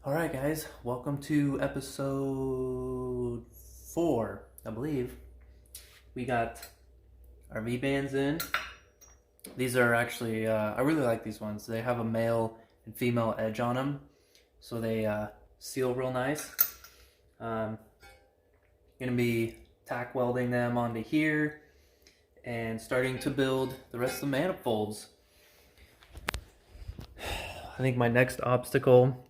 Alright guys, welcome to episode 4, I believe. We got our V-bands in. These are actually, I really like these ones. They have a male and female edge on them, so they seal real nice. Gonna be tack welding them onto here and starting to build the rest of the manifolds. I think my next obstacle,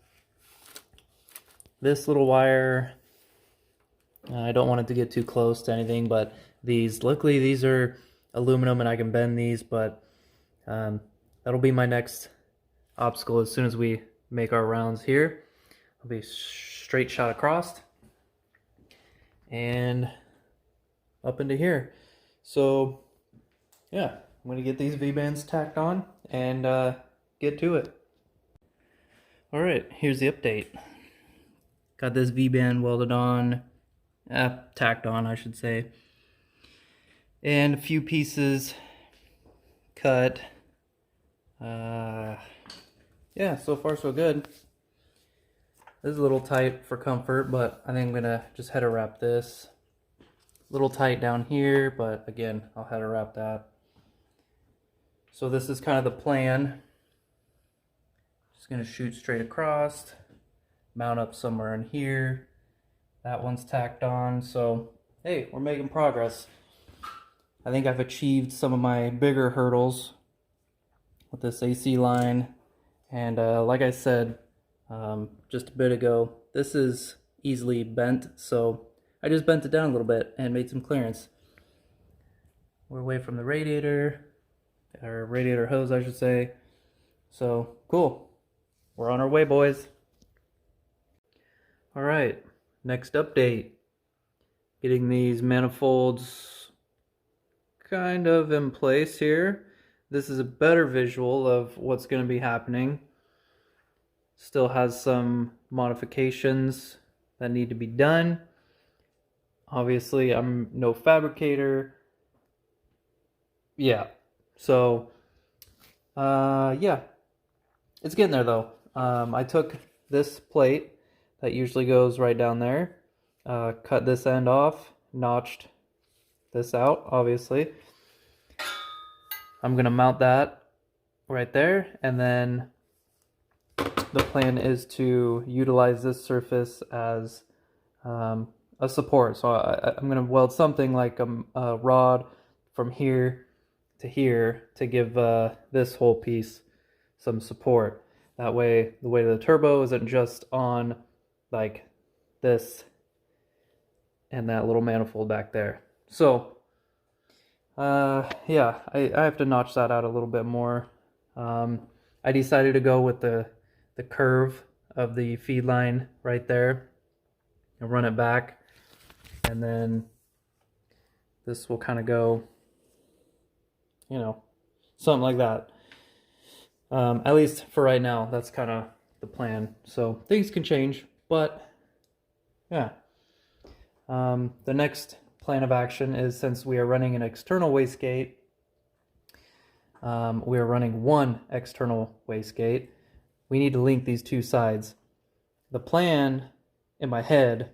this little wire, I don't want it to get too close to anything, but luckily these are aluminum and I can bend these, but that'll be my next obstacle as soon as we make our rounds here. I'll be straight shot across and up into here. So yeah, I'm gonna get these V-bands tacked on and get to it. All right, here's the update. Got this V-band welded on, tacked on I should say, and a few pieces cut. Yeah, so far so good. This is a little tight for comfort, but I think I'm gonna just header wrap this. A little tight down here, but again, I'll header wrap that. So this is kind of the plan. Just gonna shoot straight across, mount up somewhere in here. That one's tacked on, so hey, we're making progress. I think I've achieved some of my bigger hurdles with this AC line, and like I said just a bit ago, this is easily bent, so I just bent it down a little bit and made some clearance. We're away from the radiator, or radiator hose I should say, so cool. We're on our way, boys. All right, next update. Getting these manifolds kind of in place here. This is a better visual of what's going to be happening. Still has some modifications that need to be done. Obviously, I'm no fabricator. Yeah, so yeah, it's getting there though. I took this plate that usually goes right down there, cut this end off, notched this out, obviously. I'm gonna mount that right there, and then the plan is to utilize this surface as a support. So I'm gonna weld something like a rod from here to here to give this whole piece some support. That way the weight of the turbo isn't just on like this and that little manifold back there. So yeah, I have to notch that out a little bit more. I decided to go with the curve of the feed line right there and run it back, and then this will kind of go, you know, something like that. At least for right now, that's kind of the plan. So things can change, but yeah. The next plan of action is, since we are running an external wastegate, we are running one external wastegate. We need to link these two sides. The plan in my head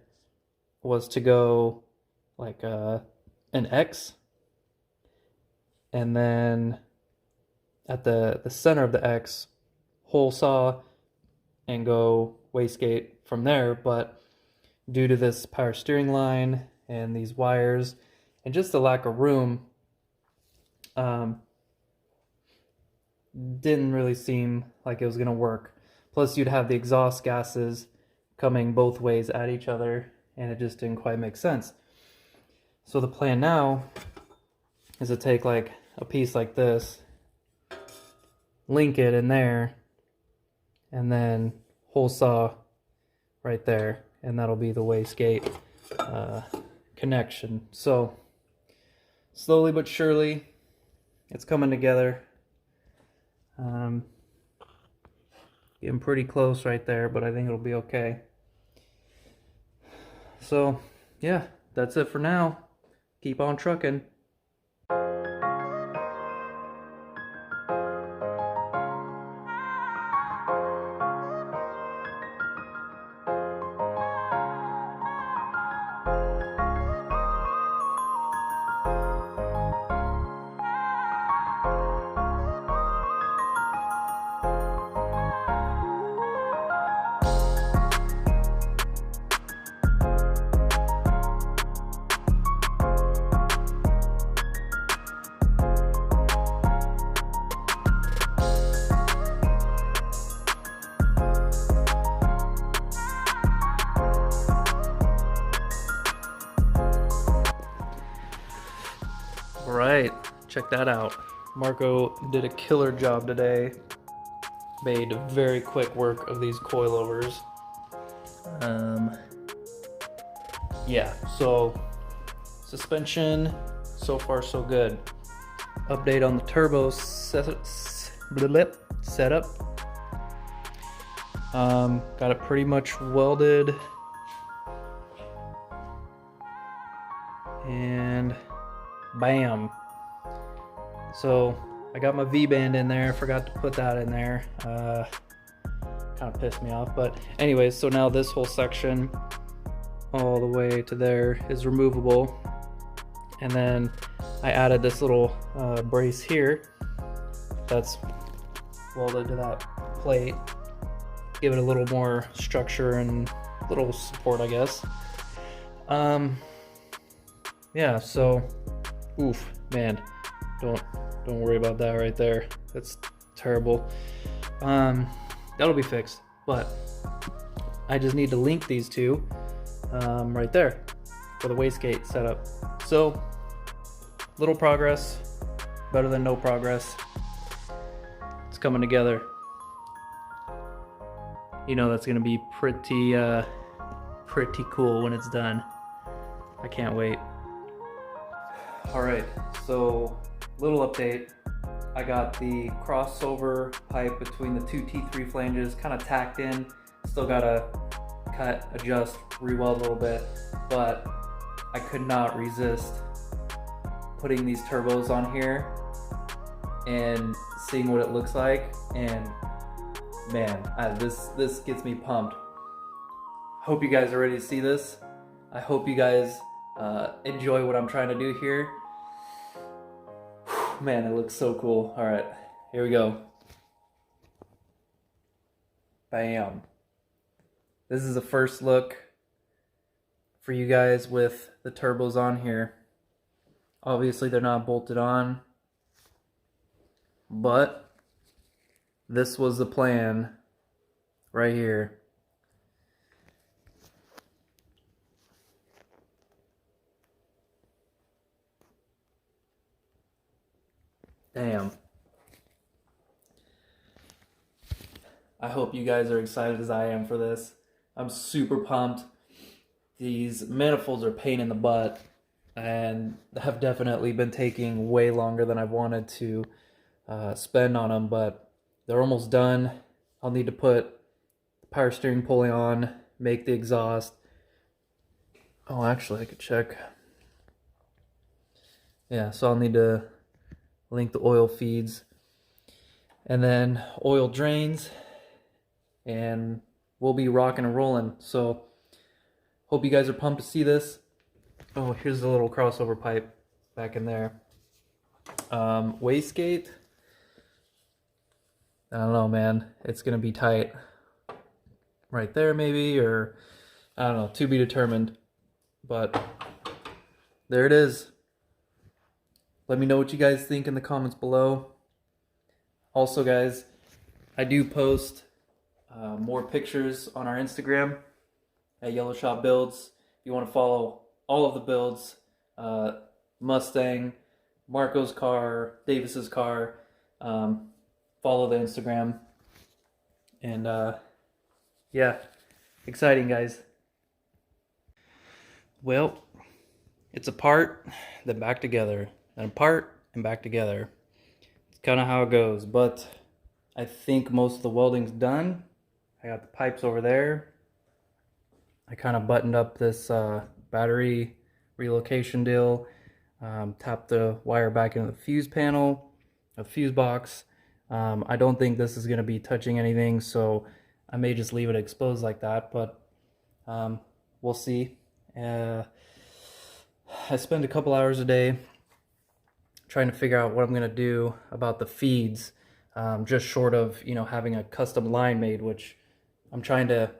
was to go like an X, and then at the center of the X, hole saw and go wastegate from there, but due to this power steering line and these wires and just the lack of room, didn't really seem like it was gonna work. Plus you'd have the exhaust gases coming both ways at each other, and it just didn't quite make sense. So the plan now is to take like a piece like this, link it in there, and then hole saw right there, and that'll be the wastegate connection. So slowly but surely it's coming together. Getting pretty close right there, but I think it'll be okay. So yeah, that's it for now. Keep on trucking. check that out. Marco did a killer job today. Made very quick work of these coilovers. Yeah, so suspension, so far so good. Update on the turbo setup. Got it pretty much welded. And bam. So I got my V-band in there, forgot to put that in there. Kind of pissed me off, but anyways, so now this whole section all the way to there is removable. And then I added this little brace here that's welded to that plate. Give it a little more structure and little support, I guess. Yeah, so oof, man, don't worry about that right there. That's terrible. That'll be fixed, but I just need to link these two right there for the wastegate setup. So little progress, better than no progress. It's coming together. You know that's gonna be pretty cool when it's done. I can't wait. All right, so little update. I got the crossover pipe between the two T3 flanges kind of tacked in. Still gotta cut, adjust, re-weld a little bit, but I could not resist putting these turbos on here and seeing what it looks like. And man, this gets me pumped. Hope you guys are ready to see this. I hope you guys enjoy what I'm trying to do here. Man, it looks so cool. All right, here we go. Bam. This is the first look for you guys with the turbos on here. Obviously they're not bolted on, but this was the plan right here. Damn. I hope you guys are excited as I am for this. I'm super pumped. These manifolds are a pain in the butt and have definitely been taking way longer than I've wanted to spend on them, but they're almost done. I'll need to put the power steering pulley on, make the exhaust. Oh, actually I could check. Yeah, so I'll need to link the oil feeds and then oil drains, and we'll be rocking and rolling. So hope you guys are pumped to see this. Oh, here's the little crossover pipe back in there. Wastegate, I don't know, man. It's gonna be tight right there maybe, or I don't know, to be determined. But there it is. Let me know what you guys think in the comments below. Also guys, I do post more pictures on our Instagram at YellowShopBuilds. If you want to follow all of the builds, Mustang, Marco's car, Davis's car, follow the Instagram. And yeah, exciting guys. Well, it's apart, then back together, and apart and back together. It's kind of how it goes, but I think most of the welding's done. I got the pipes over there. I kind of buttoned up this battery relocation deal, tapped the wire back into the fuse panel, the fuse box. I don't think this is going to be touching anything, so I may just leave it exposed like that, but we'll see. I spend a couple hours a day trying to figure out what I'm going to do about the feeds, just short of, you know, having a custom line made, which I'm trying to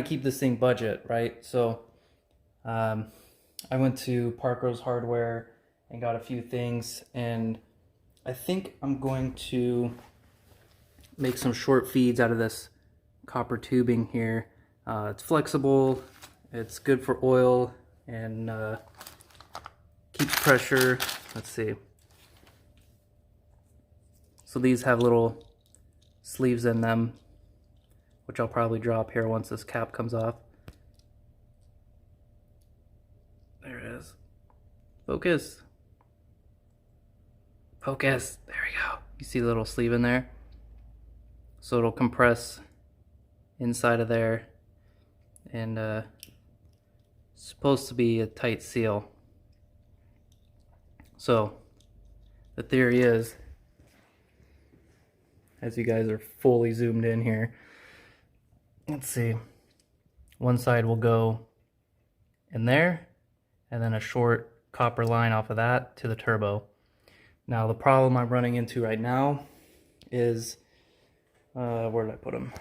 keep this thing budget, right? So I went to Parker's Hardware and got a few things, and I think I'm going to make some short feeds out of this copper tubing here. It's flexible, it's good for oil, and keeps pressure. Let's see. So these have little sleeves in them, which I'll probably drop here once this cap comes off. There it is. Focus. Focus. There we go. You see the little sleeve in there? So it'll compress inside of there, and supposed to be a tight seal. So the theory is, as you guys are fully zoomed in here, let's see, one side will go in there, and then a short copper line off of that to the turbo. Now the problem I'm running into right now is, where did I put them?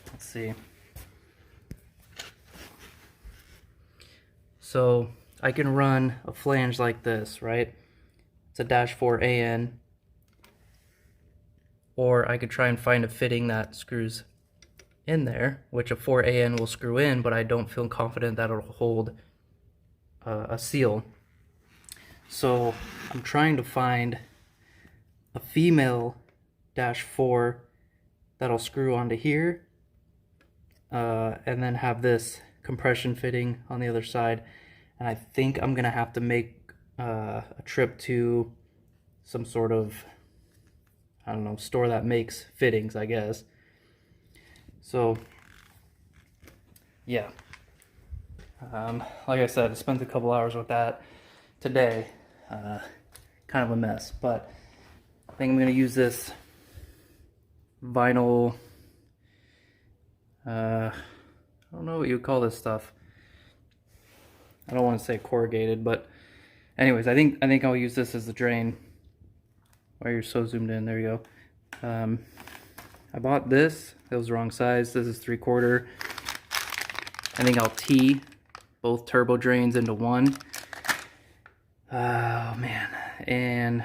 Let's see. So I can run a flange like this, right? It's a -4 AN. Or I could try and find a fitting that screws in there, which a 4 AN will screw in, but I don't feel confident that it'll hold a seal. So I'm trying to find a female -4 that'll screw onto here, and then have this compression fitting on the other side. And I think I'm gonna have to make a trip to some sort of, I don't know, store that makes fittings, I guess. So yeah, like I said, I spent a couple hours with that today. Kind of a mess, but I think I'm gonna use this vinyl, I don't know what you would call this stuff. I don't want to say corrugated, but anyways, I think I'll use this as the drain. Why you're so zoomed in, there you go. I bought this, it was the wrong size. This is 3/4. I think I'll tee both turbo drains into one. Oh man, and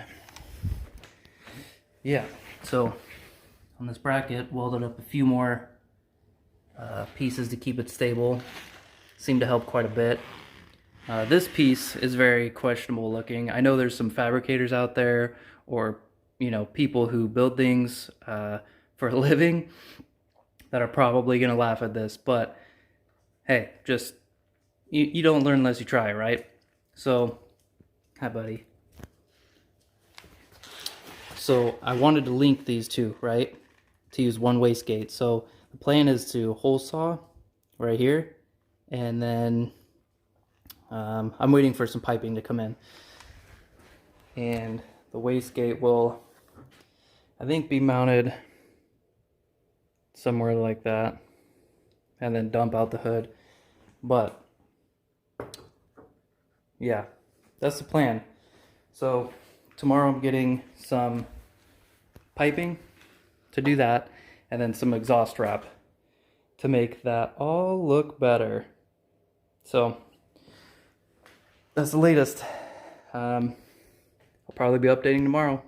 yeah, so on this bracket, welded up a few more pieces to keep it stable. Seemed to help quite a bit. This piece is very questionable looking. I know there's some fabricators out there, or you know, people who build things for a living that are probably gonna laugh at this, but hey, just you don't learn unless you try, right? So, hi buddy. So I wanted to link these two, right, to use one wastegate. So the plan is to hole saw right here, and then I'm waiting for some piping to come in, and the wastegate will, I think, be mounted somewhere like that, and then dump out the hood. But yeah, that's the plan. So tomorrow I'm getting some piping to do that, and then some exhaust wrap to make that all look better. So that's the latest. I'll probably be updating tomorrow.